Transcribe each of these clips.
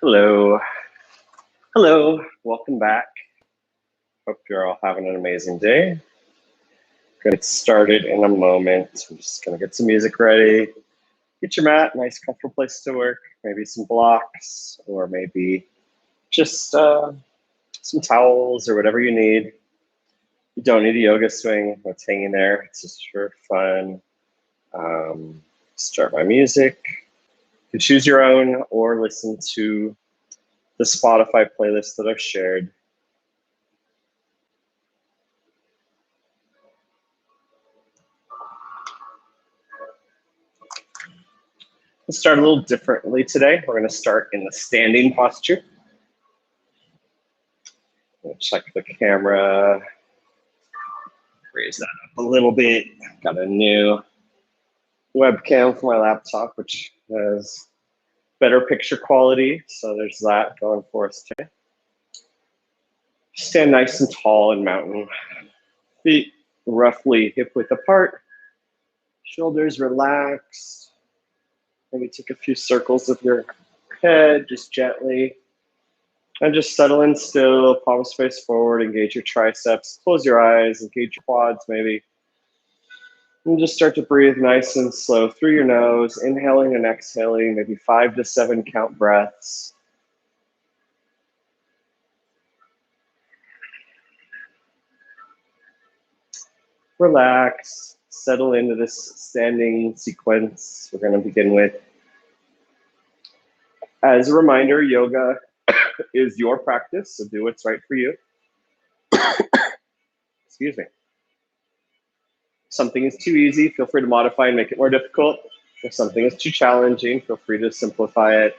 Hello. Hello. Welcome back. Hope you're all having an amazing day. Gonna get started in a moment. I'm just gonna get some music ready. Get your mat, nice comfortable place to work. Maybe some blocks, or maybe just some towels or whatever you need. You don't need a yoga swing. It's hanging there. It's just for fun. Start my music. You can choose your own or listen to the Spotify playlist that I've shared. Let's start a little differently today. We're going to start in the standing posture. Check the camera. Raise that up a little bit. Got a new webcam for my laptop, which has better picture quality. So there's that going for us today. Stand nice and tall in mountain. Feet roughly hip width apart. Shoulders relaxed. Maybe take a few circles of your head, just gently. And just settle in still, palms face forward, engage your triceps, close your eyes, engage your quads maybe. And just start to breathe nice and slow through your nose, inhaling and exhaling, maybe 5 to 7 count breaths. Relax, settle into this standing sequence we're going to begin with. As a reminder, yoga is your practice, so do what's right for you. Excuse me. If something is too easy, feel free to modify and make it more difficult. If something is too challenging, feel free to simplify it.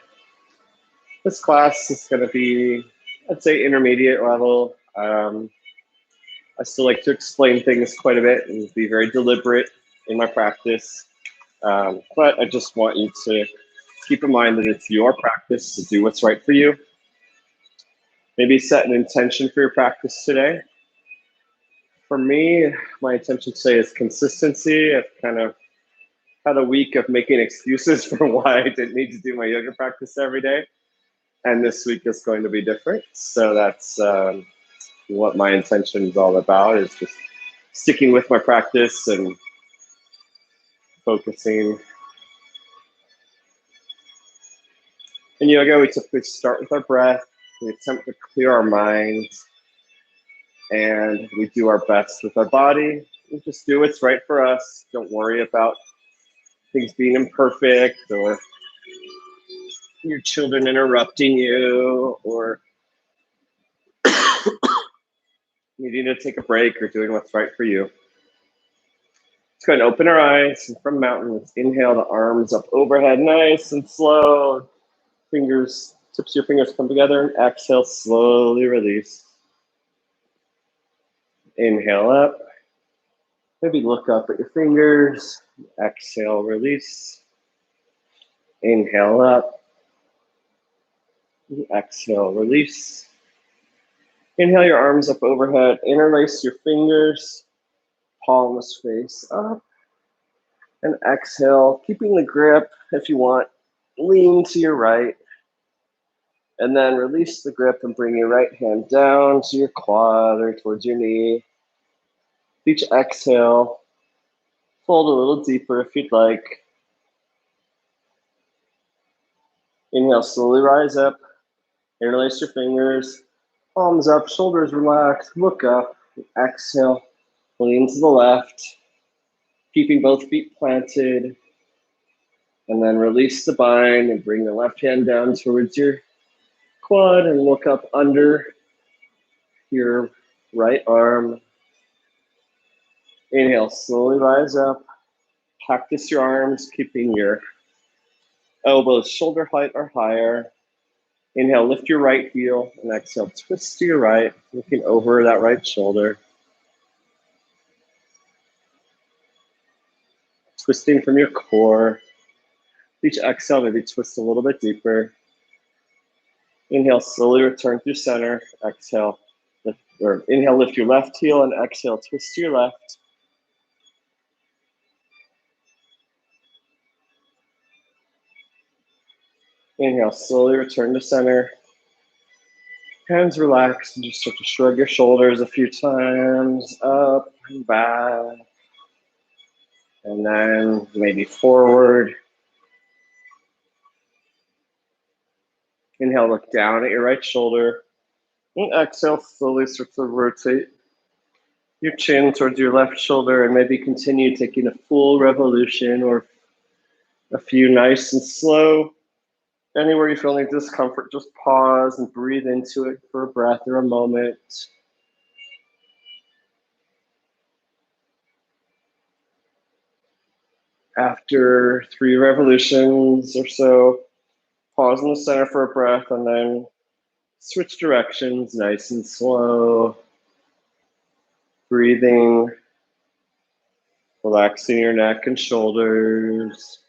This class is going to be, I'd say, intermediate level. I still like to explain things quite a bit and be very deliberate in my practice. But I just want you to keep in mind that it's your practice, to do what's right for you. Maybe set an intention for your practice today. For me, my intention today is consistency. I've kind of had a week of making excuses for why I didn't need to do my yoga practice every day. And this week is going to be different. So that's what my intention is all about, is just sticking with my practice and focusing. In yoga, we typically start with our breath. We attempt to clear our mind. And we do our best with our body. We just do what's right for us. Don't worry about things being imperfect or your children interrupting you or needing to take a break or doing what's right for you. Let's go ahead and open our eyes. And from mountain, let's inhale the arms up overhead, nice and slow. Fingers, tips of your fingers come together, and exhale, slowly release. Inhale up. Maybe look up at your fingers. Exhale, release. Inhale up. Exhale, release. Inhale your arms up overhead. Interlace your fingers. Palms face up. And exhale, keeping the grip if you want. Lean to your right. And then release the grip and bring your right hand down to your quad or towards your knee. Each exhale, fold a little deeper if you'd like. Inhale, slowly rise up. Interlace your fingers. Palms up, shoulders relaxed. Look up. Exhale, lean to the left. Keeping both feet planted. And then release the bind and bring the left hand down towards your quad and look up under your right arm. Inhale, slowly rise up. Cactus your arms, keeping your elbows shoulder height or higher. Inhale, lift your right heel, and exhale, twist to your right, looking over that right shoulder. Twisting from your core. Each exhale, maybe twist a little bit deeper. Inhale, slowly return through center. Exhale, inhale, lift your left heel, and exhale, twist to your left. Inhale, slowly return to center. Hands relaxed and just start to shrug your shoulders a few times, up and back. And then maybe forward. Inhale, look down at your right shoulder. And exhale, slowly start to rotate your chin towards your left shoulder and maybe continue taking a full revolution or a few nice and slow. Anywhere you feel any discomfort, just pause and breathe into it for a breath or a moment. After 3 revolutions or so, pause in the center for a breath and then switch directions, nice and slow. Breathing, relaxing your neck and shoulders.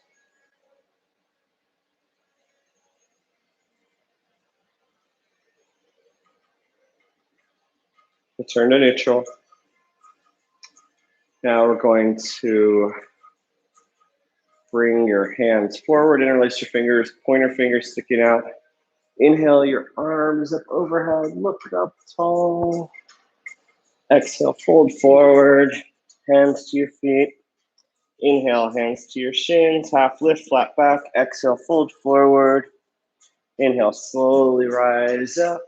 Return to neutral. Now we're going to bring your hands forward, interlace your fingers, pointer fingers sticking out. Inhale your arms up overhead, look up tall. Exhale, fold forward, hands to your feet. Inhale, hands to your shins, half lift, flat back. Exhale, fold forward. Inhale, slowly rise up.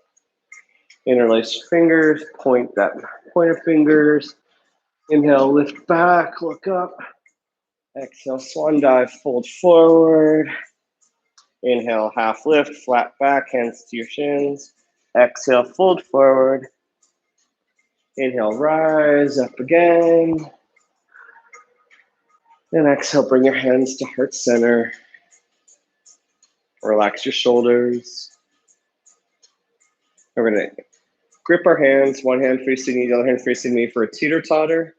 Interlace your fingers, point that pointer fingers. Inhale, lift back, look up. Exhale, swan dive, fold forward. Inhale, half lift, flat back, hands to your shins. Exhale, fold forward. Inhale, rise up again. And exhale, bring your hands to heart center. Relax your shoulders. We're gonna grip our hands, one hand facing you, the other hand facing me for a teeter-totter.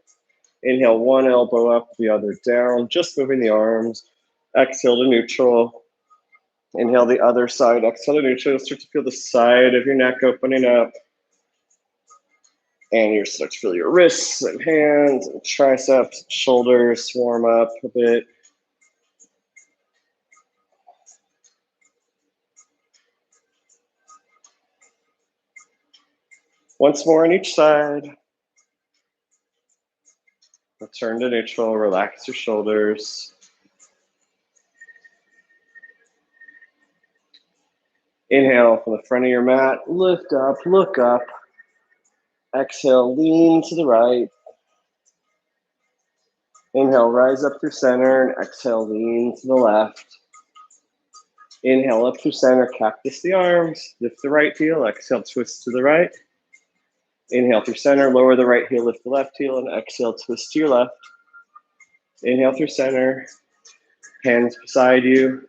Inhale, one elbow up, the other down, just moving the arms. Exhale to neutral. Inhale the other side, exhale to neutral. You'll start to feel the side of your neck opening up. And you start to feel your wrists and hands and triceps, shoulders warm up a bit. Once more on each side. Return to neutral, relax your shoulders. Inhale from the front of your mat, lift up, look up. Exhale, lean to the right. Inhale, rise up through center, and exhale, lean to the left. Inhale, up through center, cactus the arms, lift the right heel, exhale, twist to the right. Inhale through center, lower the right heel, lift the left heel, and exhale, twist to your left. Inhale through center, hands beside you.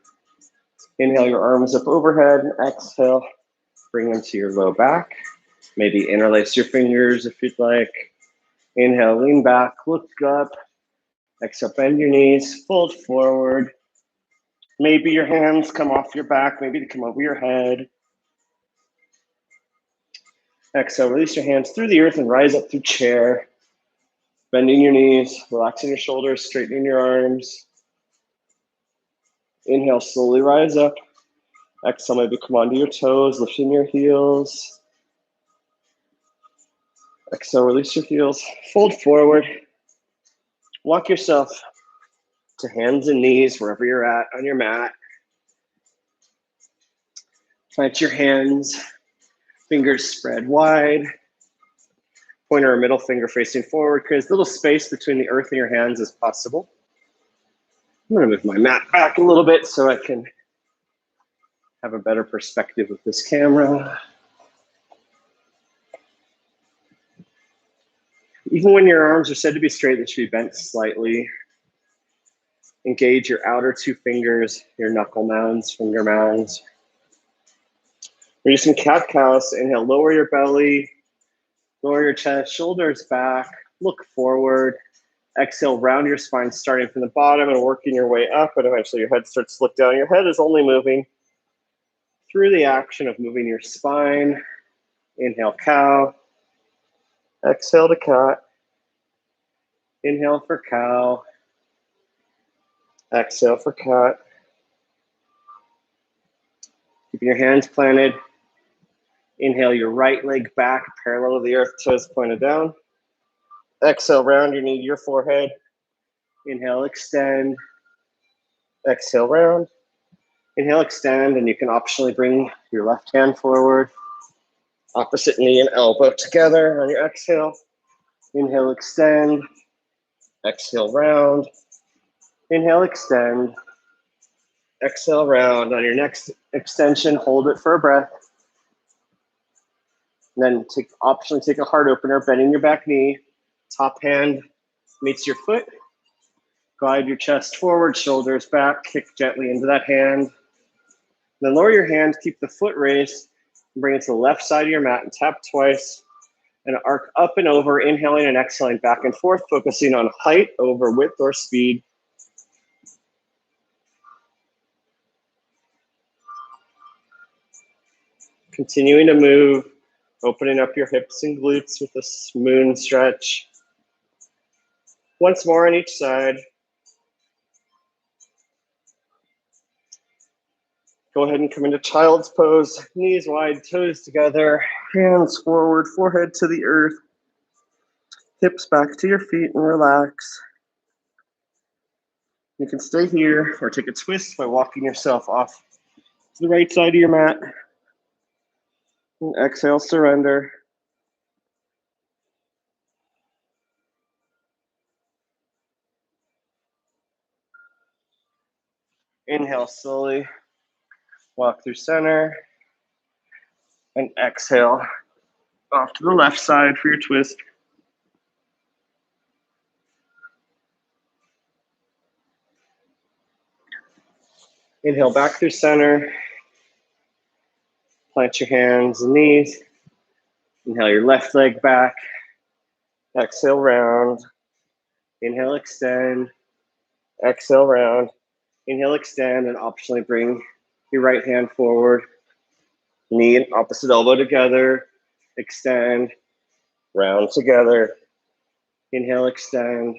Inhale your arms up overhead, and exhale, bring them to your low back. Maybe interlace your fingers if you'd like. Inhale, lean back, look up. Exhale, bend your knees, fold forward. Maybe your hands come off your back, maybe they come over your head. Exhale, release your hands through the earth and rise up through chair. Bending your knees, relaxing your shoulders, straightening your arms. Inhale, slowly rise up. Exhale, maybe come onto your toes, lifting your heels. Exhale, release your heels, fold forward. Walk yourself to hands and knees wherever you're at on your mat. Plant your hands, fingers spread wide. Pointer or middle finger facing forward. Create as little space between the earth and your hands as possible. I'm gonna move my mat back a little bit so I can have a better perspective with this camera. Even when your arms are said to be straight, they should be bent slightly. Engage your outer 2 fingers, your knuckle mounds, finger mounds. We're using cat-cows. Inhale, lower your belly, lower your chest, shoulders back, look forward. Exhale, round your spine, starting from the bottom and working your way up, and eventually your head starts to look down. Your head is only moving through the action of moving your spine. Inhale, cow. Exhale to cat. Inhale for cow. Exhale for cat. Keeping your hands planted. Inhale your right leg back, parallel to the earth, toes pointed down. Exhale, round your knee to your forehead. Inhale, extend. Exhale, round. Inhale, extend, and you can optionally bring your left hand forward. Opposite knee and elbow together on your exhale. Inhale, extend. Exhale, round. Inhale, extend. Exhale, round. On your next extension, hold it for a breath. And then optionally take a heart opener, bending your back knee. Top hand meets your foot. Glide your chest forward, shoulders back, kick gently into that hand. Then lower your hand, keep the foot raised, and bring it to the left side of your mat and tap twice. And arc up and over, inhaling and exhaling back and forth, focusing on height over width or speed. Continuing to move, opening up your hips and glutes with a moon stretch. Once more on each side. Go ahead and come into child's pose, knees wide, toes together, hands forward, forehead to the earth, hips back to your feet and relax. You can stay here or take a twist by walking yourself off to the right side of your mat. And exhale, surrender. Inhale slowly, walk through center, and exhale off to the left side for your twist. Inhale back through center, plant your hands and knees. Inhale your left leg back, exhale round. Inhale, extend, exhale round. Inhale, extend, and optionally bring your right hand forward. Knee and opposite elbow together. Extend, round together. Inhale, extend,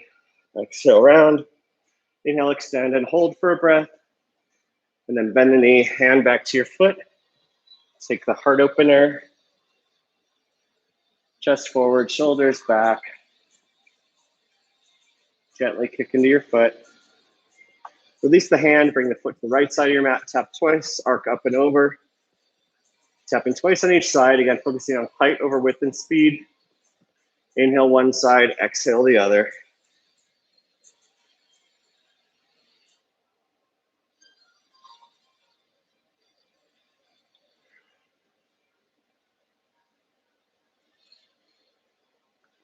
exhale, round. Inhale, extend, and hold for a breath. And then bend the knee, hand back to your foot. Take the heart opener. Chest forward, shoulders back. Gently kick into your foot. Release the hand, bring the foot to the right side of your mat, tap twice, arc up and over. Tapping twice on each side, again, focusing on height over width and speed. Inhale one side, exhale the other.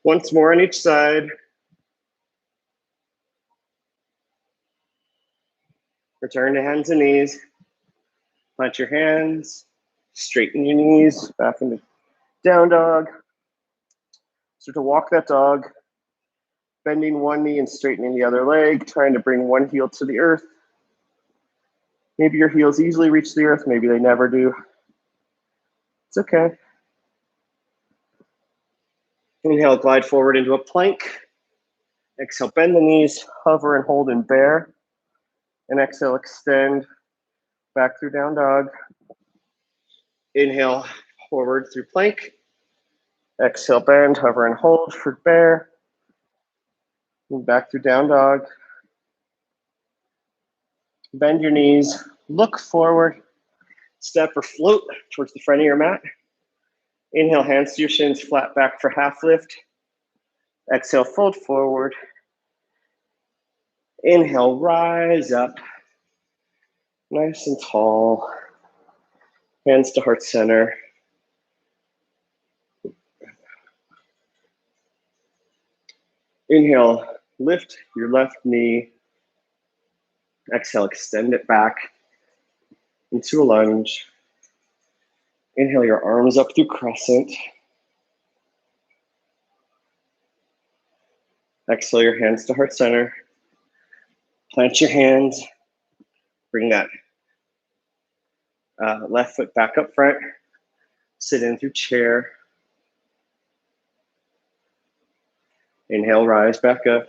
Once more on each side. Return to hands and knees. Plant your hands, straighten your knees, back into down dog. Start to walk that dog, bending one knee and straightening the other leg, trying to bring one heel to the earth. Maybe your heels easily reach the earth, maybe they never do. It's okay. Inhale, glide forward into a plank. Exhale, bend the knees, hover and hold in bear. And exhale, extend back through down dog. Inhale, forward through plank. Exhale, bend, hover and hold for bear. And back through down dog. Bend your knees, look forward, step or float towards the front of your mat. Inhale, hands to your shins, flat back for half lift. Exhale, fold forward. Inhale, rise up. Nice and tall. Hands to heart center. Inhale, lift your left knee. Exhale, extend it back into a lunge. Inhale your arms up through crescent. Exhale your hands to heart center. Plant your hands. Bring that left foot back up front. Sit in through chair. Inhale, rise back up.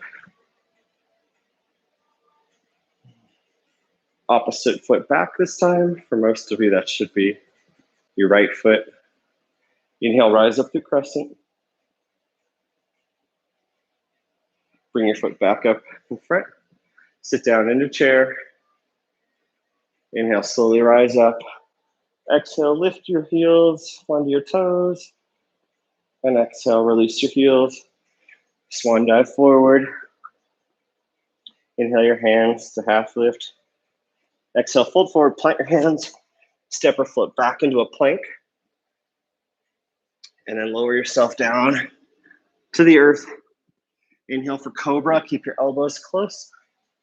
Opposite foot back this time. For most of you, that should be your right foot. Inhale, rise up through crescent. Bring your foot back up in front. Sit down into chair. Inhale, slowly rise up. Exhale, lift your heels onto your toes. And exhale, release your heels. Swan dive forward. Inhale your hands to half lift. Exhale, fold forward, plant your hands. Step or float back into a plank. And then lower yourself down to the earth. Inhale for cobra. Keep your elbows close.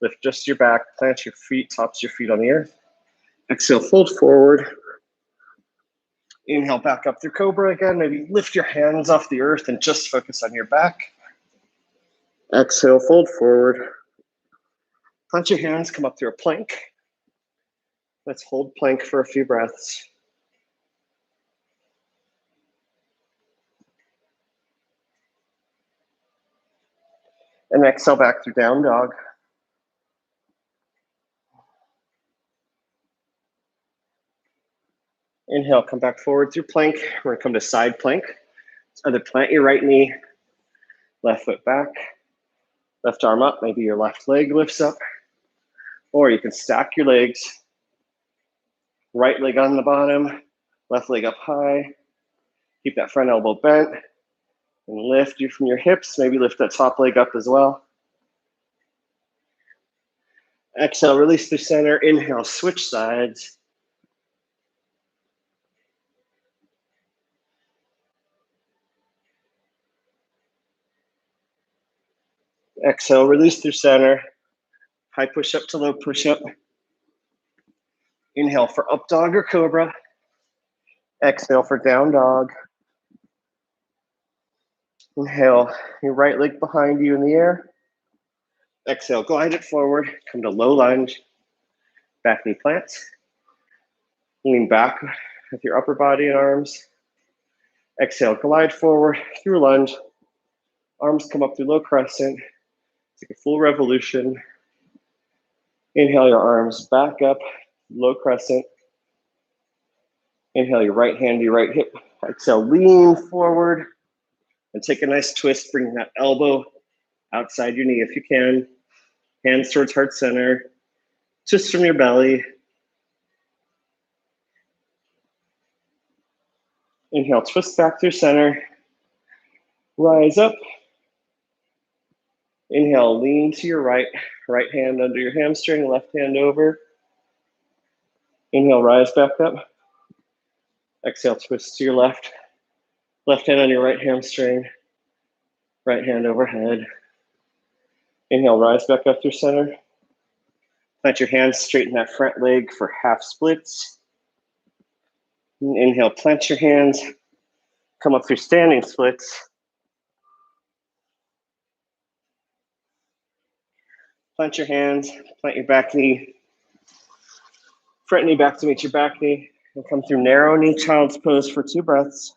Lift just your back. Plant your feet, tops of your feet on the earth. Exhale, fold forward. Inhale back up through cobra again. Maybe lift your hands off the earth and just focus on your back. Exhale, fold forward. Plant your hands, come up through a plank. Let's hold plank for a few breaths. And exhale back through down dog. Inhale, come back forward through plank. We're gonna come to side plank. Either plant your right knee, left foot back, left arm up, maybe your left leg lifts up, or you can stack your legs, right leg on the bottom, left leg up high, keep that front elbow bent, and lift you from your hips, maybe lift that top leg up as well. Exhale, release through center, inhale, switch sides. Exhale, release through center, high push up to low push up. Inhale for up dog or cobra. Exhale for down dog. Inhale, your right leg behind you in the air. Exhale, glide it forward, come to low lunge, back knee plants. Lean back with your upper body and arms. Exhale, glide forward through lunge. Arms come up through low crescent. Take a full revolution. Inhale your arms back up, low crescent. Inhale your right hand to your right hip. Exhale, lean forward and take a nice twist, bringing that elbow outside your knee if you can. Hands towards heart center. Twist from your belly. Inhale, twist back through center. Rise up. Inhale, lean to your right. Right hand under your hamstring, left hand over. Inhale, rise back up. Exhale, twist to your left. Left hand on your right hamstring. Right hand overhead. Inhale, rise back up through center. Plant your hands, straighten that front leg for half splits. Inhale, plant your hands. Come up through standing splits. Plant your hands, plant your back knee. Front knee back to meet your back knee. And come through narrow knee child's pose for 2 breaths.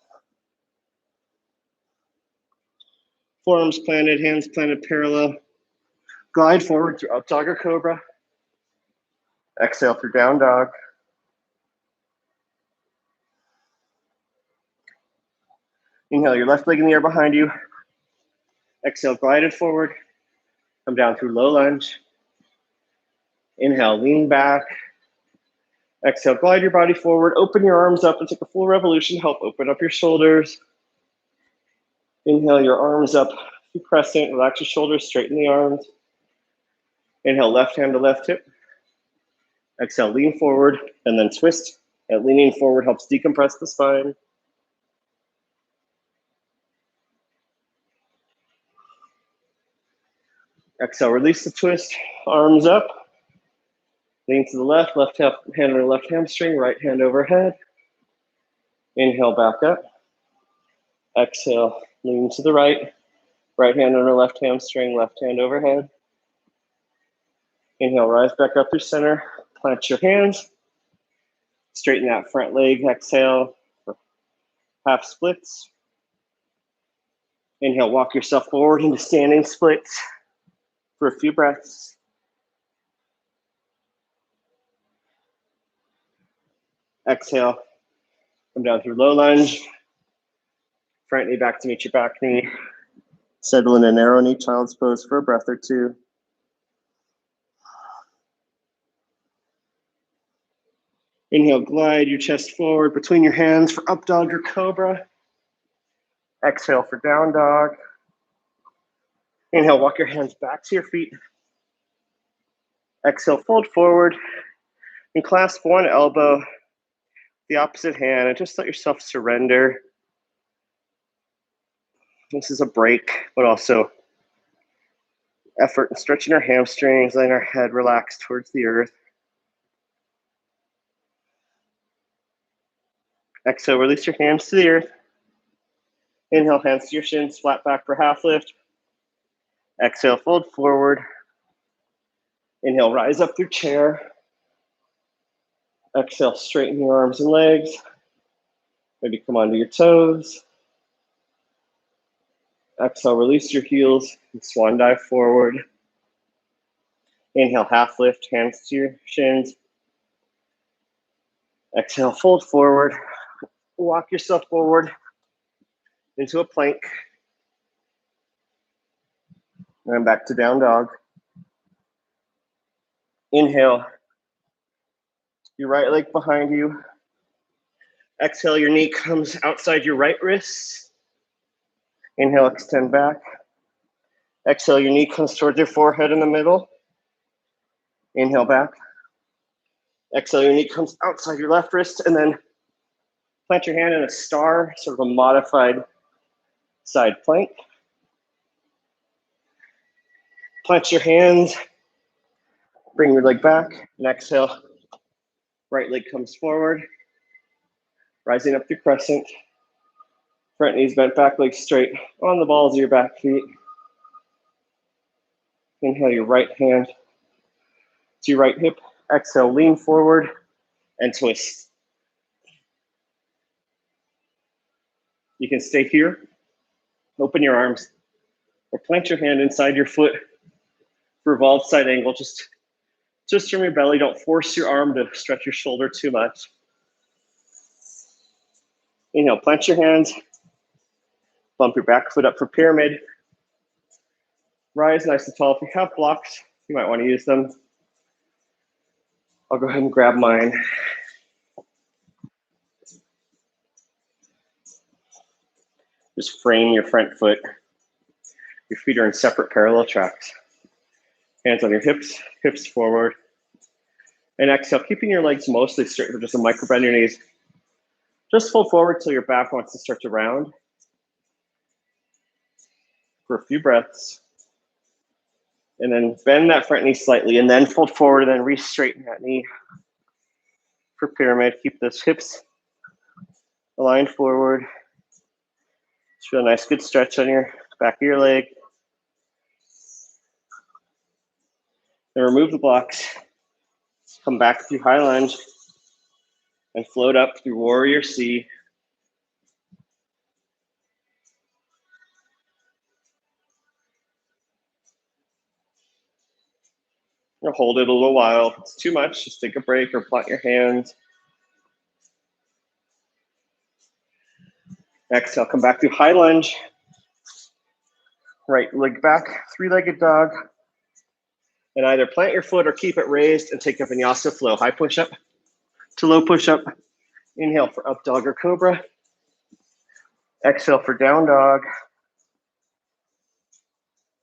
Forearms planted, hands planted parallel. Glide forward through up dog or cobra. Exhale through down dog. Inhale your left leg in the air behind you. Exhale, glide it forward. Come down through low lunge. Inhale, lean back. Exhale, glide your body forward. Open your arms up and take a full revolution. Help open up your shoulders. Inhale your arms up through crescent. Relax your shoulders, straighten the arms. Inhale, left hand to left hip. Exhale, lean forward and then twist. And leaning forward helps decompress the spine. Exhale, release the twist, arms up. Lean to the left, left hand on your left hamstring, right hand overhead. Inhale, back up. Exhale, lean to the right. Right hand on your left hamstring, left hand overhead. Inhale, rise back up through center. Plant your hands. Straighten that front leg. Exhale for half splits. Inhale, walk yourself forward into standing splits for a few breaths. Exhale, come down through low lunge. Front knee back to meet your back knee. Settle in a narrow knee child's pose for a breath or two. Inhale, glide your chest forward between your hands for up dog or cobra. Exhale for down dog. Inhale, walk your hands back to your feet. Exhale, fold forward and clasp one elbow, the opposite hand, and just let yourself surrender. This is a break, but also effort in stretching our hamstrings, letting our head relax towards the earth. Exhale, release your hands to the earth. Inhale, hands to your shins, flat back for half lift. Exhale, fold forward. Inhale, rise up through chair. Exhale, straighten your arms and legs. Maybe come onto your toes. Exhale, release your heels and swan dive forward. Inhale, half lift, hands to your shins. Exhale, fold forward. Walk yourself forward into a plank. And back to down dog. Inhale, your right leg behind you. Exhale, your knee comes outside your right wrist. Inhale, extend back. Exhale, your knee comes towards your forehead in the middle. Inhale, back. Exhale, your knee comes outside your left wrist, and then plant your hand in a star, sort of a modified side plank. Plant your hands, bring your leg back, and exhale. Right leg comes forward, rising up through crescent. Front knees bent, back leg straight on the balls of your back feet. Inhale your right hand to your right hip. Exhale, lean forward and twist. You can stay here, open your arms, or plant your hand inside your foot. Revolved side angle, just from your belly. Don't force your arm to stretch your shoulder too much. Inhale, plant your hands. Bump your back foot up for pyramid. Rise nice and tall. If you have blocks, you might want to use them. I'll go ahead and grab mine. Just frame your front foot. Your feet are in separate parallel tracks. Hands on your hips, hips forward. And exhale, keeping your legs mostly straight for just a micro bend your knees. Just fold forward till your back wants to start to round. For a few breaths. And then bend that front knee slightly and then fold forward and then re-straighten that knee for pyramid. Keep those hips aligned forward. Just feel a nice good stretch on your back of your leg. Then remove the blocks. Come back through high lunge and float up through warrior C. Or hold it a little while. If it's too much, just take a break or plant your hands. Exhale, come back to high lunge. Right leg back, three-legged dog. And either plant your foot or keep it raised and take a vinyasa flow. High push-up to low push-up. Inhale for up dog or cobra. Exhale for down dog.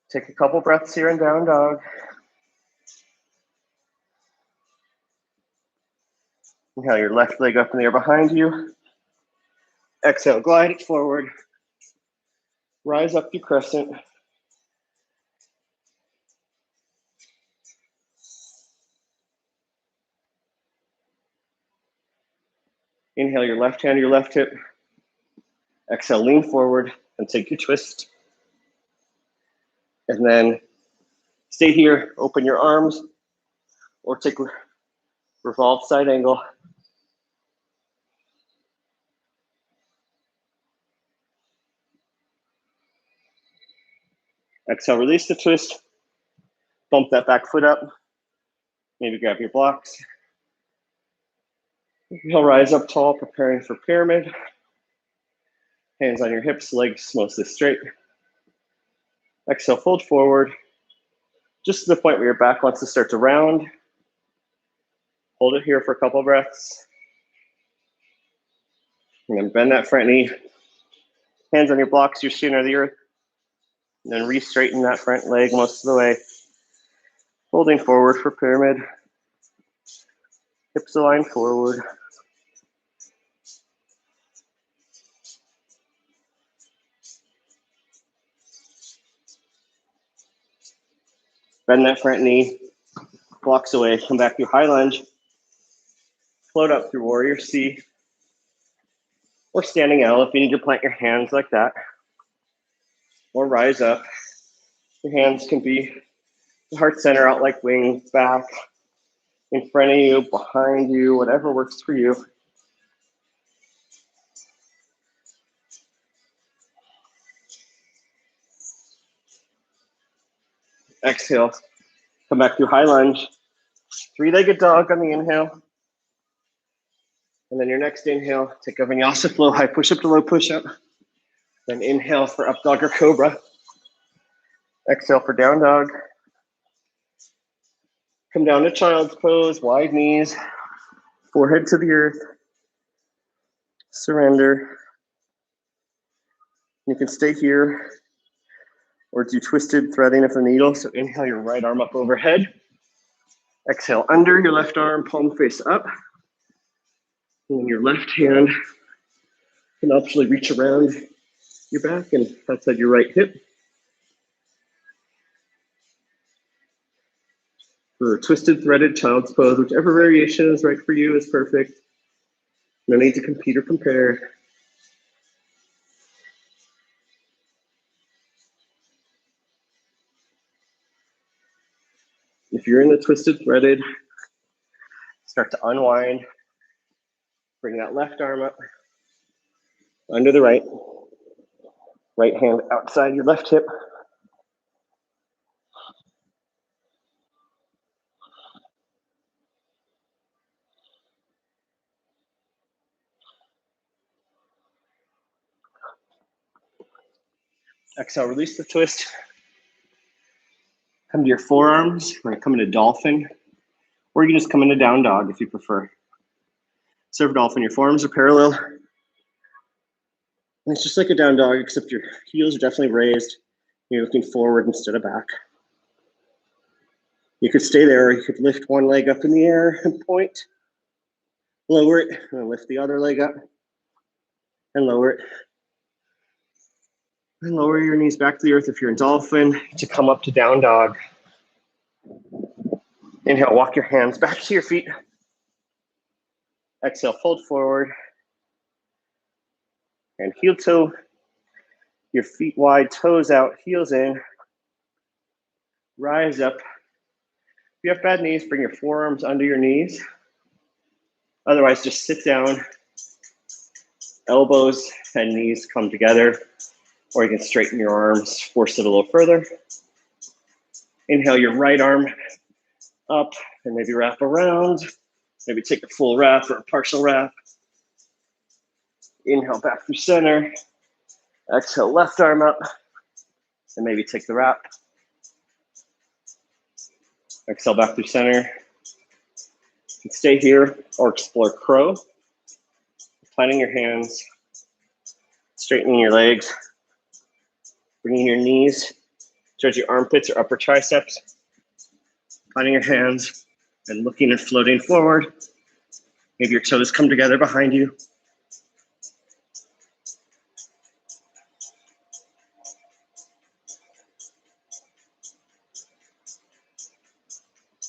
Take a couple breaths here in down dog. Inhale your left leg up in the air behind you. Exhale, glide it forward. Rise up through crescent. Inhale your left hand, your left hip. Exhale, lean forward and take your twist. And then stay here, open your arms, or take revolved side angle. Exhale, release the twist. Bump that back foot up. Maybe grab your blocks. Inhale, rise up tall, preparing for pyramid. Hands on your hips, legs mostly straight. Exhale, fold forward. Just to the point where your back wants to start to round. Hold it here for a couple of breaths. And then bend that front knee. Hands on your blocks, your shin or the earth. And then re-straighten that front leg most of the way. Folding forward for pyramid. Hips align forward. Bend that front knee. Blocks away. Come back to high lunge. Float up through warrior C. Or standing L if you need to plant your hands like that. Or rise up. Your hands can be the heart center out like wings, back, in front of you, behind you, whatever works for you. Exhale. Come back to high lunge. Three-legged dog on the inhale. And then your next inhale, take a vinyasa flow, high push-up to low push-up. Then inhale for up dog or cobra. Exhale for down dog. Come down to child's pose, wide knees, forehead to the earth. Surrender. You can stay here or do twisted threading of the needle. So inhale your right arm up overhead. Exhale under your left arm, palm face up. And then your left hand can optionally reach around your back and outside your right hip. For twisted threaded child's pose, whichever variation is right for you is perfect. No need to compete or compare. If you're in the twisted threaded, start to unwind. Bring that left arm up under the right. Right hand outside your left hip. Exhale, release the twist. Come to your forearms. We're gonna come into dolphin, or you can just come into down dog if you prefer. Serve dolphin, your forearms are parallel. And it's just like a down dog, except your heels are definitely raised. You're looking forward instead of back. You could stay there, or you could lift one leg up in the air and point. Lower it, and lift the other leg up. And lower it. And lower your knees back to the earth if you're in dolphin to come up to down dog. Inhale, walk your hands back to your feet. Exhale, fold forward. And heel toe, your feet wide, toes out, heels in. Rise up. If you have bad knees, bring your forearms under your knees. Otherwise, just sit down. Elbows and knees come together. Or you can straighten your arms, force it a little further. Inhale your right arm up and maybe wrap around. Maybe take a full wrap or a partial wrap. Inhale back through center. Exhale left arm up and maybe take the wrap. Exhale back through center. You can stay here or explore crow. Planting your hands, straightening your legs. Bringing your knees towards your armpits or upper triceps. Finding your hands and looking and floating forward. Maybe your toes come together behind you.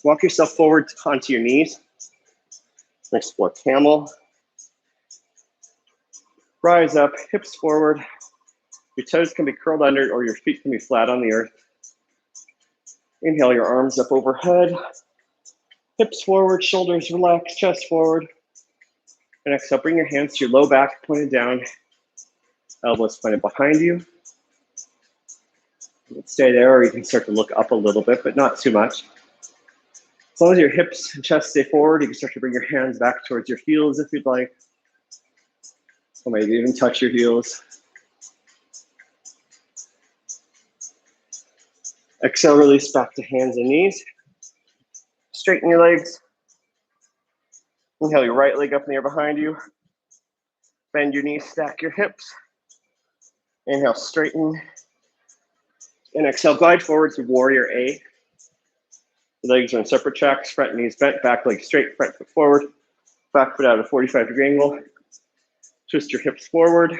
Walk yourself forward onto your knees. Explore camel. Rise up, hips forward. Your toes can be curled under or your feet can be flat on the earth. Inhale your arms up overhead. Hips forward, shoulders relaxed, chest forward. And exhale, bring your hands to your low back, pointed down. Elbows pointed behind you. Stay there, or you can start to look up a little bit, but not too much. As long as your hips and chest stay forward, you can start to bring your hands back towards your heels if you'd like. Or maybe even touch your heels. Exhale, release back to hands and knees. Straighten your legs. Inhale your right leg up in the air behind you. Bend your knees, stack your hips. Inhale, straighten. And exhale, glide forward to warrior A. The legs are in separate tracks, front knees bent, back leg straight, front foot forward. Back foot out at a 45-degree angle. Twist your hips forward.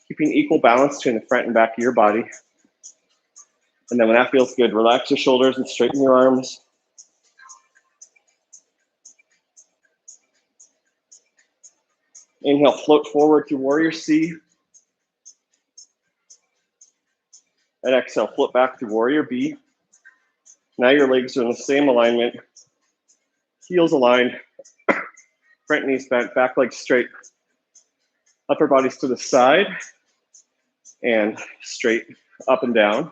Keeping equal balance between the front and back of your body. And then when that feels good, relax your shoulders and straighten your arms. Inhale, float forward to warrior C. And exhale, float back to warrior B. Now your legs are in the same alignment. Heels aligned. Front knees bent, back leg straight. Upper body's to the side. And straight up and down.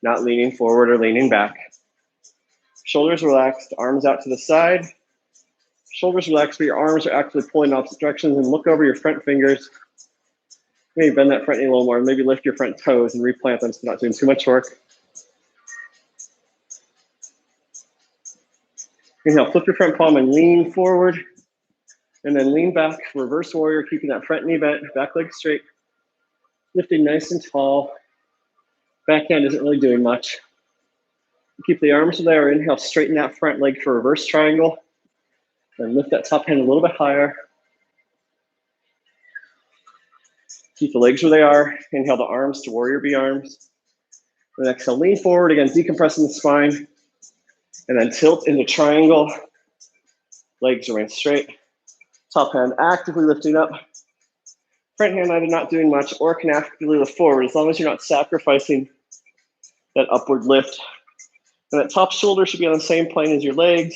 Not leaning forward or leaning back. Shoulders relaxed, arms out to the side. Shoulders relaxed, but your arms are actually pulling in opposite directions, and look over your front fingers. Maybe bend that front knee a little more, maybe lift your front toes and replant them so you're not doing too much work. Inhale, flip your front palm and lean forward. And then lean back, reverse warrior, keeping that front knee bent, back leg straight. Lifting nice and tall. Backhand isn't really doing much. Keep the arms there. Inhale, straighten that front leg for reverse triangle. And lift that top hand a little bit higher. Keep the legs where they are. Inhale the arms to warrior B arms. And exhale, lean forward, again, decompressing the spine. And then tilt into triangle. Legs remain straight. Top hand actively lifting up. Front hand either not doing much or can actively lift forward as long as you're not sacrificing that upward lift. And that top shoulder should be on the same plane as your legs.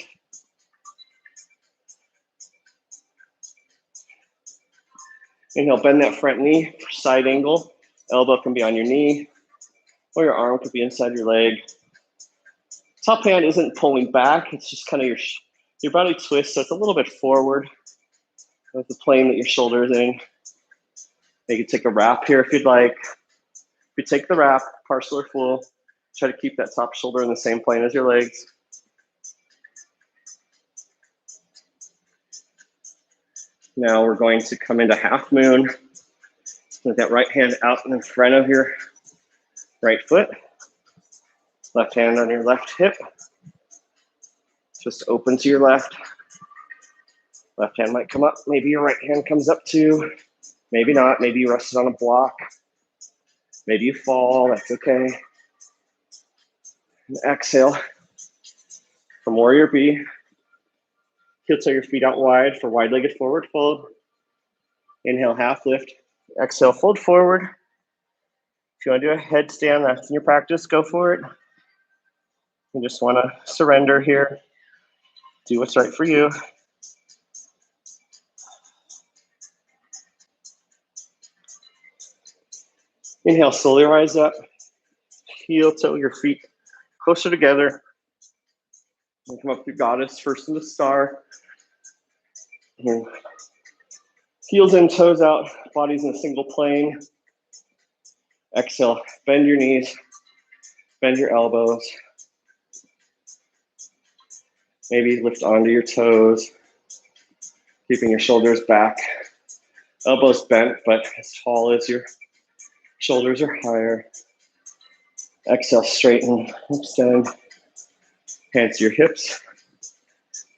Inhale, bend that front knee for side angle. Elbow can be on your knee, or your arm could be inside your leg. Top hand isn't pulling back, it's just kind of your body twists, so it's a little bit forward with the plane that your shoulder is in. You can take a wrap here if you'd like. If you take the wrap, partial or full, try to keep that top shoulder in the same plane as your legs. Now we're going to come into half moon with that right hand out in front of your right foot. Left hand on your left hip. Just open to your left. Left hand might come up. Maybe your right hand comes up too. Maybe not. Maybe you rested on a block. Maybe you fall. That's okay. And exhale from warrior B. Heel toe your feet out wide for wide-legged forward fold. Inhale, half lift. Exhale, fold forward. If you want to do a headstand, that's in your practice, go for it. You just want to surrender here. Do what's right for you. Inhale, slowly rise up. Heel toe your feet closer together. And come up through goddess, first into star. And heels in, toes out, body's in a single plane. Exhale, bend your knees, bend your elbows. Maybe lift onto your toes, keeping your shoulders back. Elbows bent, but as tall as your shoulders are higher. Exhale, straighten, extend. Hands to your hips.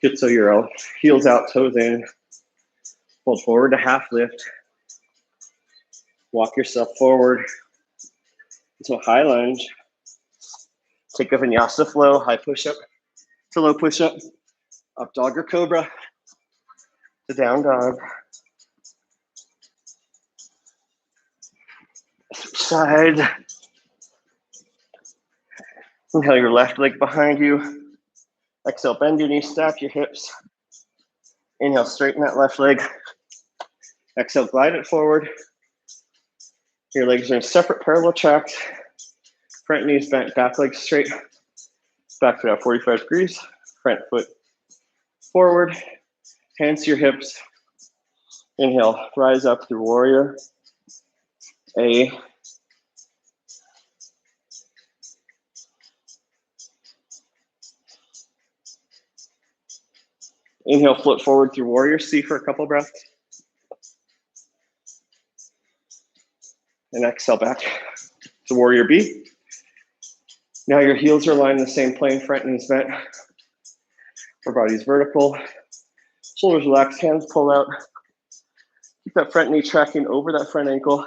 Get so your heels out, toes in. Fold forward to half lift. Walk yourself forward into a high lunge. Take a vinyasa flow, high push-up to low push-up. Up dog or cobra to down dog. Side. Inhale your left leg behind you. Exhale, bend your knees, stack your hips. Inhale, straighten that left leg. Exhale, glide it forward. Your legs are in separate parallel tracks. Front knees bent, back leg straight. Back to about 45 degrees. Front foot forward. Hands to your hips. Inhale, rise up through warrior A. Inhale, float forward through warrior C for a couple breaths. And exhale back to warrior B. Now your heels are aligned in the same plane, front knees bent. Our body's vertical. Shoulders relaxed, hands pull out. Keep that front knee tracking over that front ankle.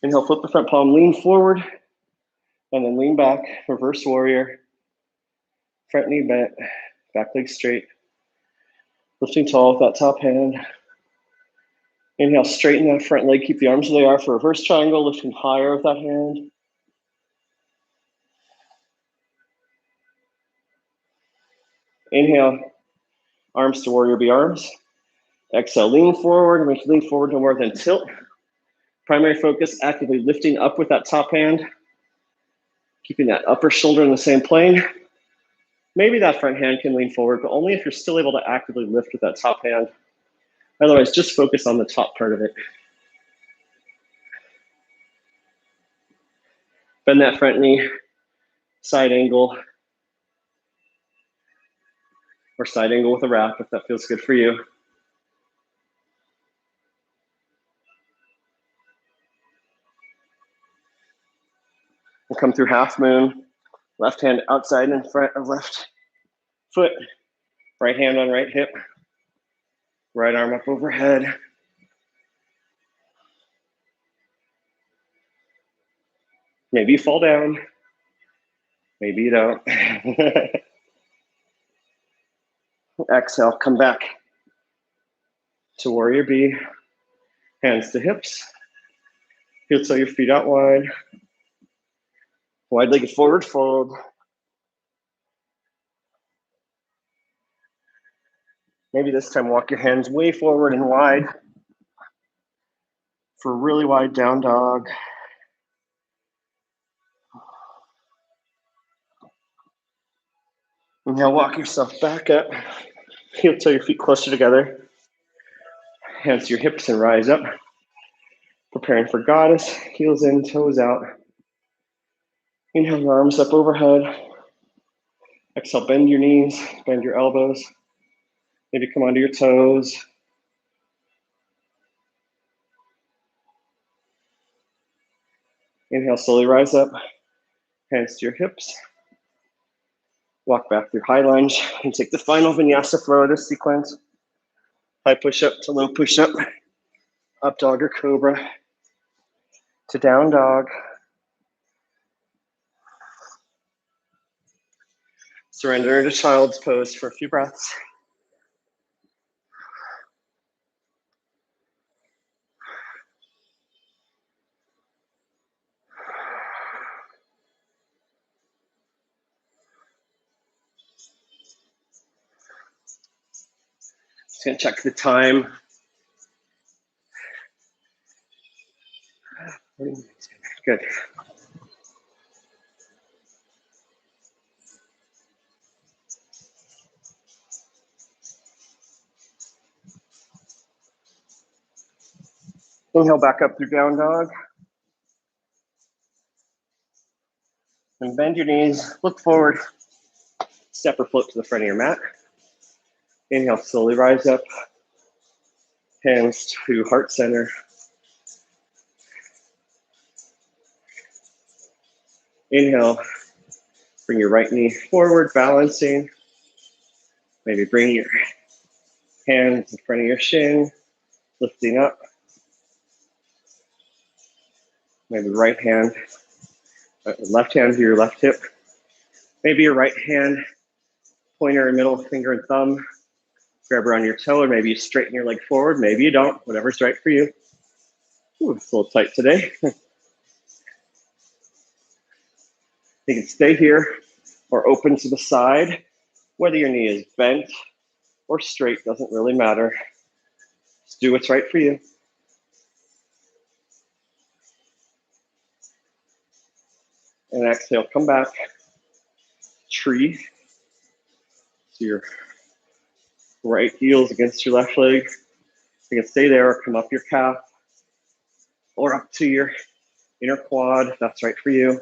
Inhale, flip the front palm, lean forward, and then lean back, reverse warrior. Front knee bent, back leg straight. Lifting tall with that top hand. Inhale, straighten that front leg, keep the arms where they are for reverse triangle, lifting higher with that hand. Inhale, arms to warrior B arms. Exhale, lean forward. When you lean forward, no more than tilt. Primary focus, actively lifting up with that top hand. Keeping that upper shoulder in the same plane. Maybe that front hand can lean forward, but only if you're still able to actively lift with that top hand. Otherwise, just focus on the top part of it. Bend that front knee, side angle, or side angle with a wrap if that feels good for you. And come through half moon, left hand outside in front of left foot, right hand on right hip, right arm up overhead. Maybe you fall down, maybe you don't. Exhale, come back to warrior B, hands to hips, heel toe your feet out wide, wide-legged forward fold. Maybe this time walk your hands way forward and wide for a really wide down dog. Inhale, walk yourself back up. Heel toe your feet closer together. Hands to your hips and rise up. Preparing for goddess, heels in, toes out. Inhale, your arms up overhead. Exhale, bend your knees, bend your elbows. Maybe come onto your toes. Inhale, slowly rise up. Hands to your hips. Walk back through high lunge and take the final vinyasa flow of this sequence. High push-up to low push-up. Up dog or cobra to down dog. Surrender to child's pose for a few breaths. Just gonna check the time. Good. Inhale back up through down dog. And bend your knees, look forward. Step or float to the front of your mat. Inhale, slowly rise up. Hands to heart center. Inhale, bring your right knee forward, balancing. Maybe bring your hands in front of your shin, lifting up. Maybe right hand, left hand to your left hip. Maybe your right hand, pointer and middle finger and thumb. Grab around your toe, or maybe you straighten your leg forward. Maybe you don't, whatever's right for you. Ooh, it's a little tight today. You can stay here or open to the side. Whether your knee is bent or straight doesn't really matter. Just do what's right for you. And exhale, come back. Tree. So your right heel's against your left leg. You can stay there or come up your calf or up to your inner quad if that's right for you.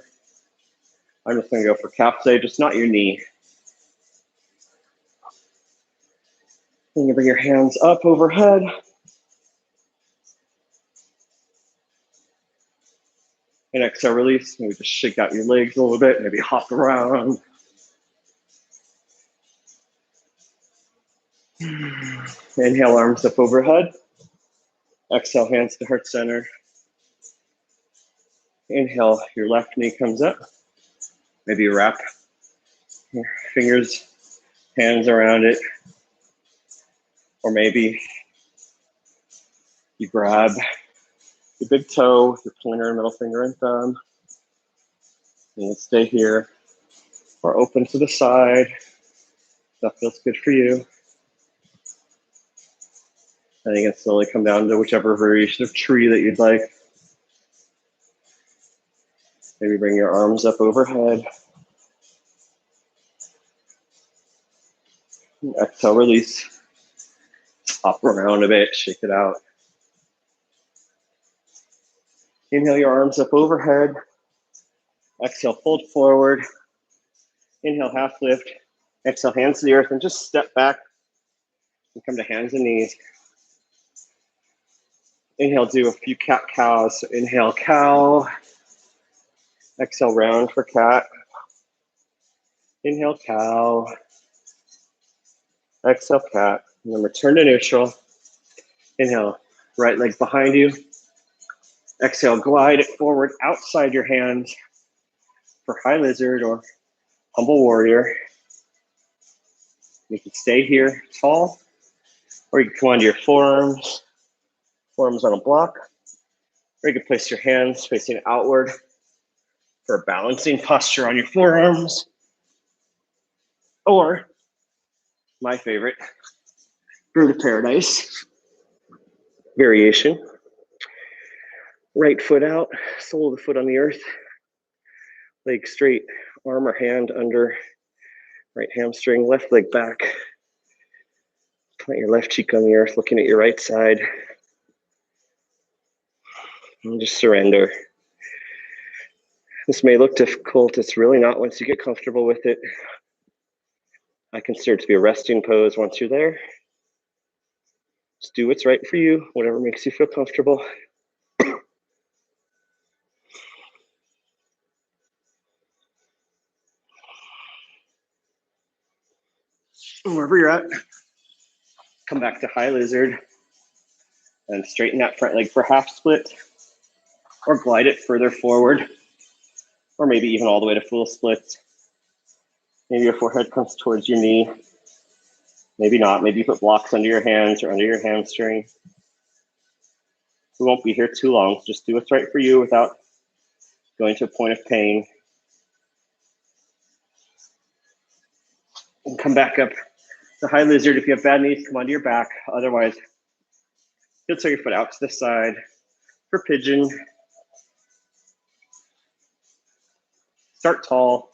I'm just going to go for calf today, just not your knee. And you bring your hands up overhead. And exhale, release. Maybe just shake out your legs a little bit, maybe hop around. Inhale, arms up overhead. Exhale, hands to heart center. Inhale, your left knee comes up. Maybe you wrap your fingers, hands around it. Or maybe you grab your big toe, your pointer, middle finger, and thumb. And you stay here. Or open to the side. That feels good for you. And you can slowly come down to whichever variation of tree that you'd like. Maybe bring your arms up overhead. Exhale, release. Hop around a bit, shake it out. Inhale your arms up overhead. Exhale, fold forward. Inhale, half lift. Exhale, hands to the earth and just step back and come to hands and knees. Inhale, do a few cat cows. So inhale, cow. Exhale, round for cat. Inhale, cow. Exhale, cat. And then return to neutral. Inhale, right leg behind you. Exhale, glide it forward outside your hands for high lizard or humble warrior. You can stay here tall, or you can come onto your forearms on a block, or you can place your hands facing outward for a balancing posture on your forearms, or my favorite, bird of paradise variation. Right foot out, sole of the foot on the earth, leg straight, arm or hand under right hamstring, left leg back. Plant your left cheek on the earth, looking at your right side. And just surrender. This may look difficult. It's really not once you get comfortable with it. I consider it to be a resting pose once you're there. Just do what's right for you, whatever makes you feel comfortable. Wherever you're at, come back to high lizard and straighten that front leg for half split, or glide it further forward, or maybe even all the way to full split. Maybe your forehead comes towards your knee. Maybe not. Maybe you put blocks under your hands or under your hamstring. We won't be here too long. Just do what's right for you without going to a point of pain. And come back up to high lizard. If you have bad knees, come onto your back. Otherwise, you'll take your foot out to the side for pigeon. Start tall.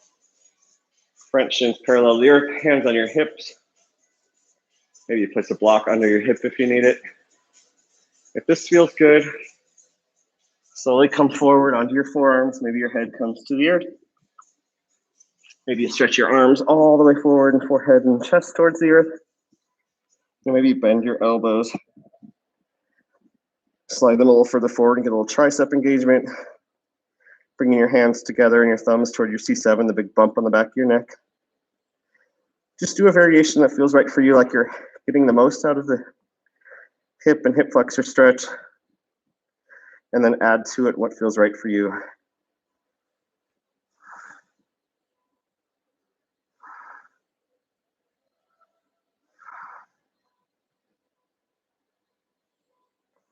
Front shins parallel to the earth, hands on your hips. Maybe you place a block under your hip if you need it. If this feels good, slowly come forward onto your forearms. Maybe your head comes to the earth. Maybe you stretch your arms all the way forward and forehead and chest towards the earth. And maybe you bend your elbows. Slide them a little further forward and get a little tricep engagement. Bringing your hands together and your thumbs toward your C7, the big bump on the back of your neck. Just do a variation that feels right for you, like you're getting the most out of the hip and hip flexor stretch. And then add to it what feels right for you.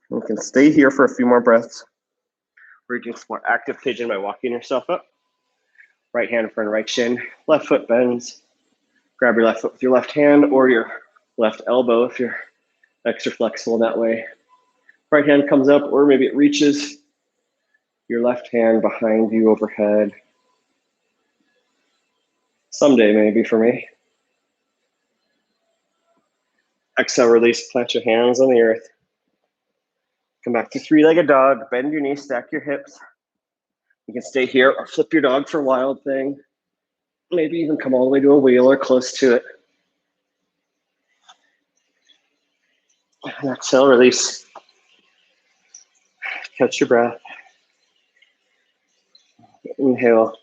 You can stay here for a few more breaths. Or you can explore active pigeon by walking yourself up. Right hand in front of right shin, left foot bends. Grab your left foot with your left hand or your left elbow if you're extra flexible in that way. Right hand comes up, or maybe it reaches your left hand behind you overhead. Someday, maybe for me. Exhale, release, plant your hands on the earth. Come back to three-legged dog, bend your knees, stack your hips. You can stay here or flip your dog for wild thing. Maybe even come all the way to a wheel or close to it. And exhale, release. Catch your breath. Inhale.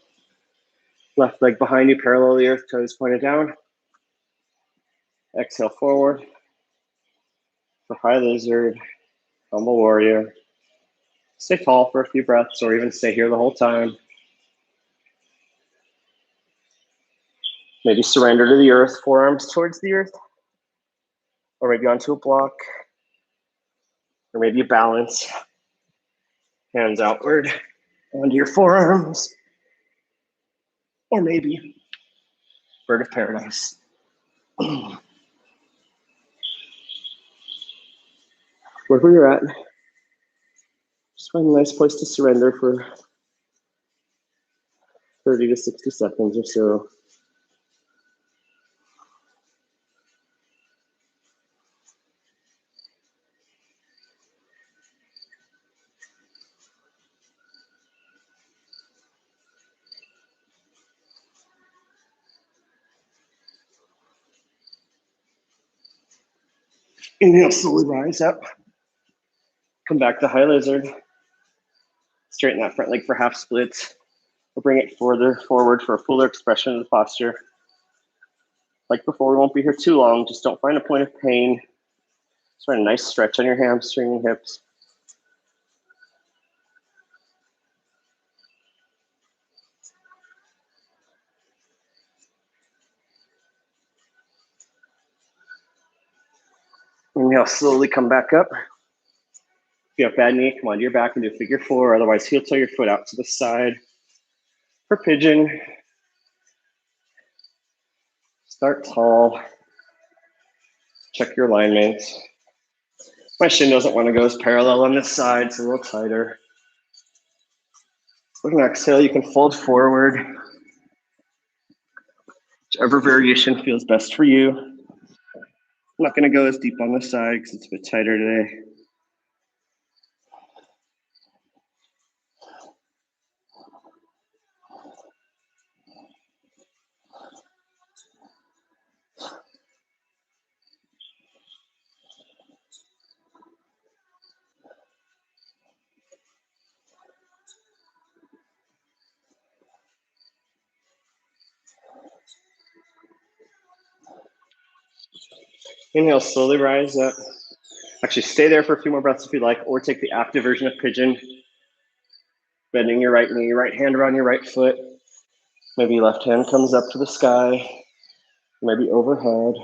Left leg behind you, parallel the earth, toes pointed down. Exhale, forward. For high lizard, humble warrior. Stay tall for a few breaths or even stay here the whole time. Maybe surrender to the earth, forearms towards the earth. Or maybe onto a block. Or maybe you balance. Hands outward onto your forearms. Or maybe bird of paradise. Wherever you're at, just find a nice place to surrender for 30 to 60 seconds or so. Inhale, slowly rise up. Come back to high lizard. Straighten that front leg for half splits. Or bring it further forward for a fuller expression of the posture. Like before, we won't be here too long. Just don't find a point of pain. Just find a nice stretch on your hamstring and hips. Inhale, slowly come back up. If you have bad knee, come onto your back and do figure four. Otherwise, heel toe your foot out to the side. For pigeon, start tall. Check your alignment. My shin doesn't want to go as parallel on this side, so a little tighter. With an exhale, you can fold forward. Whichever variation feels best for you. I'm not going to go as deep on this side because it's a bit tighter today. Inhale, slowly rise up. Actually, stay there for a few more breaths if you like, or take the active version of pigeon. Bending your right knee, right hand around your right foot. Maybe left hand comes up to the sky, maybe overhead.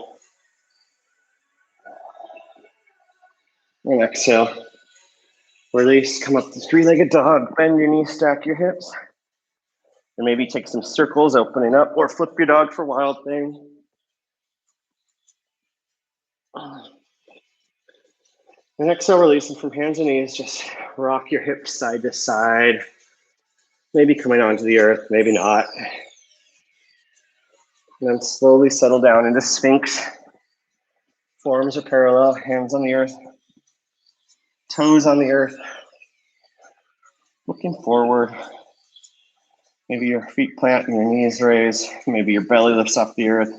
And exhale. Release, come up to three-legged dog. Bend your knees, stack your hips. And maybe take some circles, opening up, or flip your dog for wild thing. And exhale, releasing from hands and knees. Just rock your hips side to side. Maybe coming onto the earth, maybe not. And then slowly settle down into Sphinx. Forearms are parallel, hands on the earth. Toes on the earth. Looking forward. Maybe your feet plant and your knees raise. Maybe your belly lifts off the earth.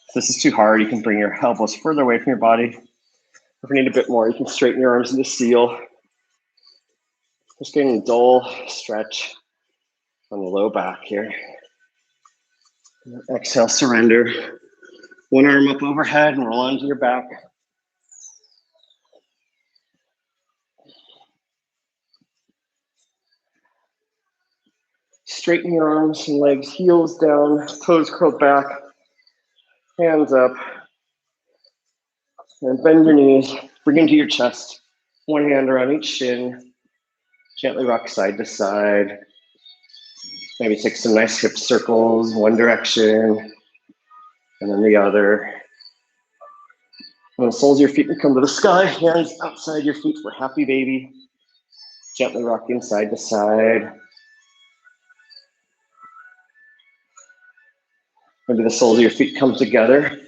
If this is too hard, you can bring your elbows further away from your body. If you need a bit more, you can straighten your arms into seal. Just getting a dull stretch on the low back here. Exhale, surrender. One arm up overhead and roll onto your back. Straighten your arms and legs, heels down, toes curled back, hands up. And bend your knees, bring into your chest. One hand around each shin. Gently rock side to side. Maybe take some nice hip circles, one direction, and then the other. And the soles of your feet will come to the sky, hands outside your feet for happy baby. Gently rocking side to side. Maybe the soles of your feet come together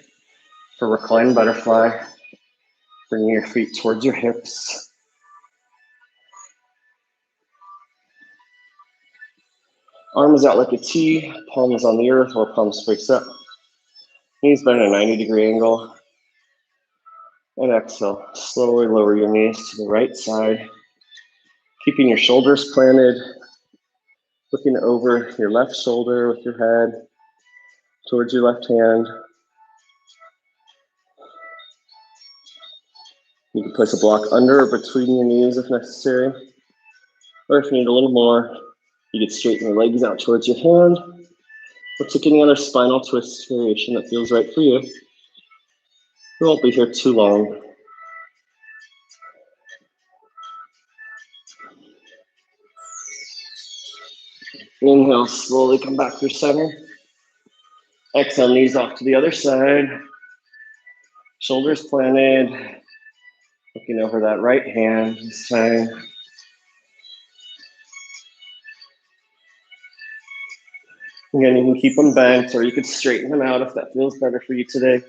for reclined butterfly, bringing your feet towards your hips. Arms out like a T, palms on the earth or palms face up. Knees bent at a 90-degree angle. And exhale, slowly lower your knees to the right side, keeping your shoulders planted, looking over your left shoulder with your head towards your left hand. You can place a block under or between your knees if necessary. Or if you need a little more, you can straighten your legs out towards your hand, or take any other spinal twist variation that feels right for you. We won't be here too long. Inhale, slowly come back through center. Exhale, knees off to the other side. Shoulders planted. Looking over that right hand this time. Again, you can keep them bent or you could straighten them out if that feels better for you today.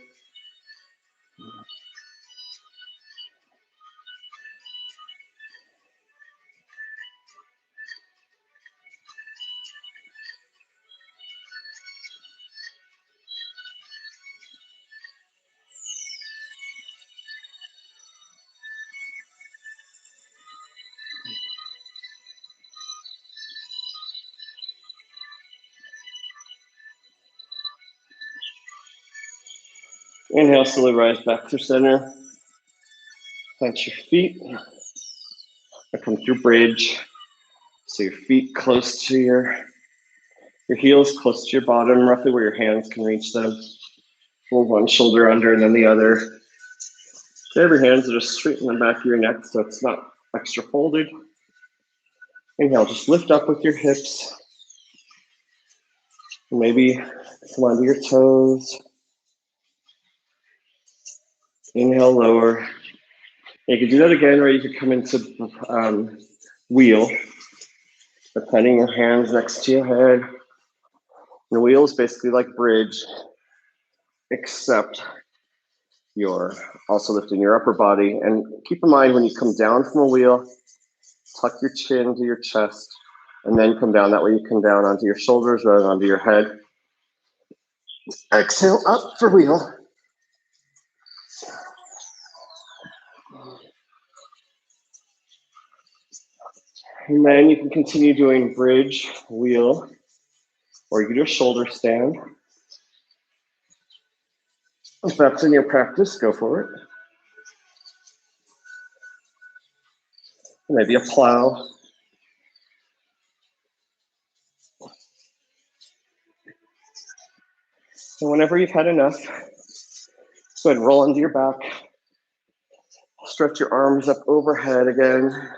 Inhale, slowly rise back through center. Plant your feet. I come through bridge. So your feet close to your heels close to your bottom, roughly where your hands can reach them. Pull one shoulder under and then the other. Grab your hands and just straighten the back of your neck so it's not extra folded. Inhale, just lift up with your hips. Maybe come onto your toes. Inhale, lower. You can do that again, or you could come into wheel. By planting your hands next to your head. The wheel is basically like bridge, except you're also lifting your upper body. And keep in mind when you come down from a wheel, tuck your chin to your chest, and then come down. That way you come down onto your shoulders rather than onto your head. Exhale up for wheel. And then you can continue doing bridge, wheel, or you can do a shoulder stand. If that's in your practice, go for it. Maybe a plow. And whenever you've had enough, go ahead and roll onto your back. Stretch your arms up overhead again.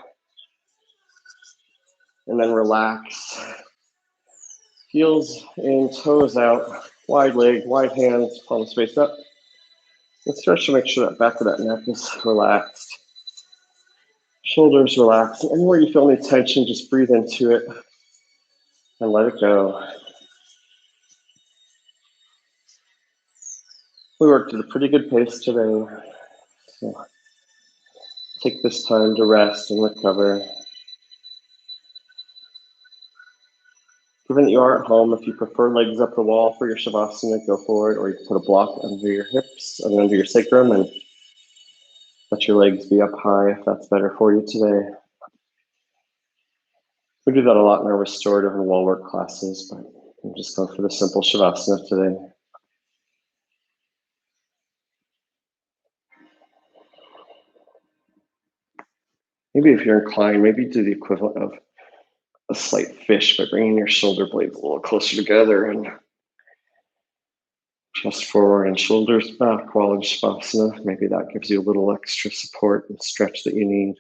And then relax. Heels in, toes out. Wide leg, wide hands, palms face up. And stretch to make sure that back of that neck is relaxed. Shoulders relaxed. And anywhere you feel any tension, just breathe into it and let it go. We worked at a pretty good pace today. So take this time to rest and recover. Given that you are at home, if you prefer legs up the wall for your Shavasana, go for it, or you can put a block under your hips and under your sacrum and let your legs be up high if that's better for you today. We do that a lot in our restorative and wall work classes, but I'm just going for the simple Shavasana today. Maybe if you're inclined, maybe do the equivalent of a slight fish by bringing your shoulder blades a little closer together and chest forward and shoulders back while in Shavasana. Maybe that gives you a little extra support and stretch that you need.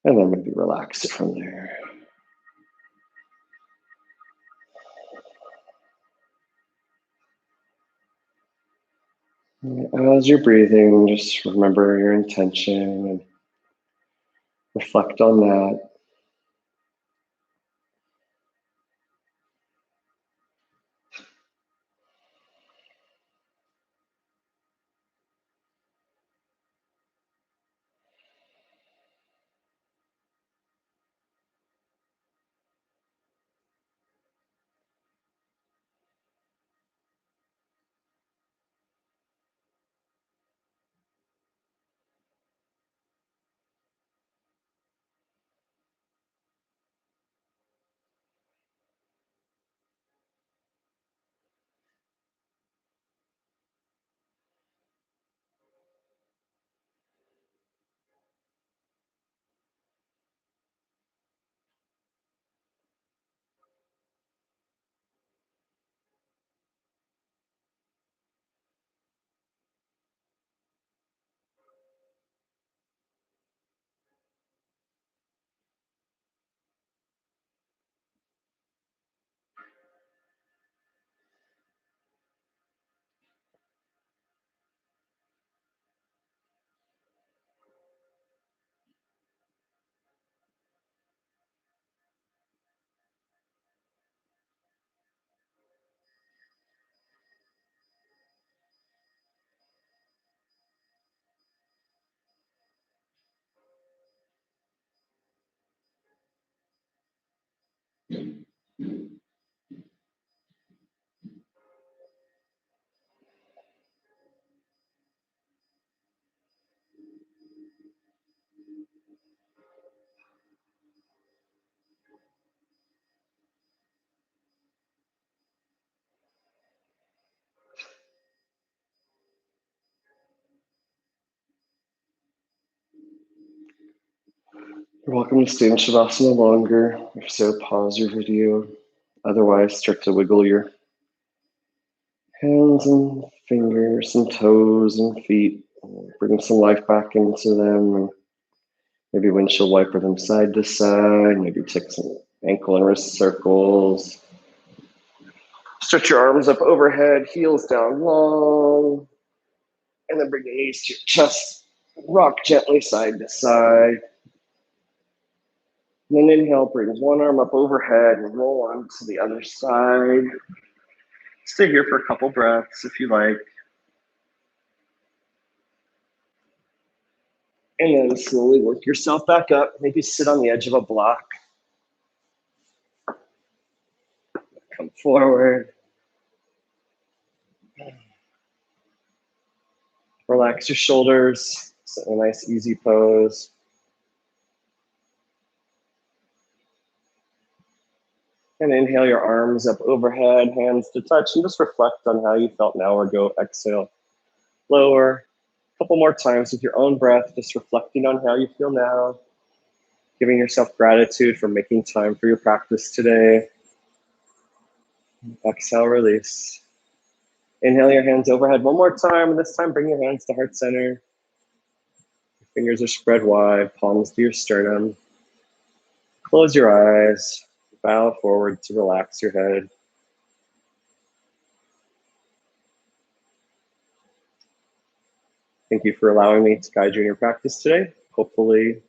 And then maybe relax it from there. As you're breathing, just remember your intention and reflect on that. You're welcome to stay in Shavasana longer. If so, pause your video. Otherwise, start to wiggle your hands and fingers and toes and feet. Bring some life back into them. And maybe windshield wiper them side to side. Maybe take some ankle and wrist circles. Stretch your arms up overhead, heels down long. And then bring the knees to your chest. Rock gently side to side. And then inhale, bring one arm up overhead and roll on to the other side. Stay here for a couple breaths if you like. And then slowly work yourself back up. Maybe sit on the edge of a block. Come forward. Relax your shoulders. Sit in a nice, easy pose. And inhale your arms up overhead, hands to touch, and just reflect on how you felt now or go exhale. Lower. A couple more times with your own breath, just reflecting on how you feel now. Giving yourself gratitude for making time for your practice today. Exhale, release. Inhale your hands overhead one more time, and this time bring your hands to heart center. Your fingers are spread wide, palms to your sternum. Close your eyes. Bow forward to relax your head. Thank you for allowing me to guide you in your practice today. Hopefully,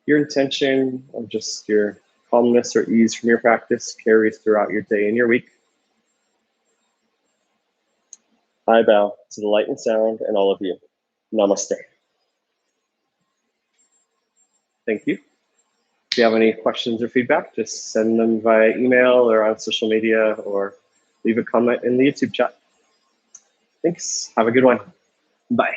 your intention of just your calmness or ease from your practice carries throughout your day and your week. I bow to the light and sound and all of you. Namaste. Thank you. If you have any questions or feedback, just send them via email or on social media or leave a comment in the YouTube chat. Thanks. Have a good one. Bye.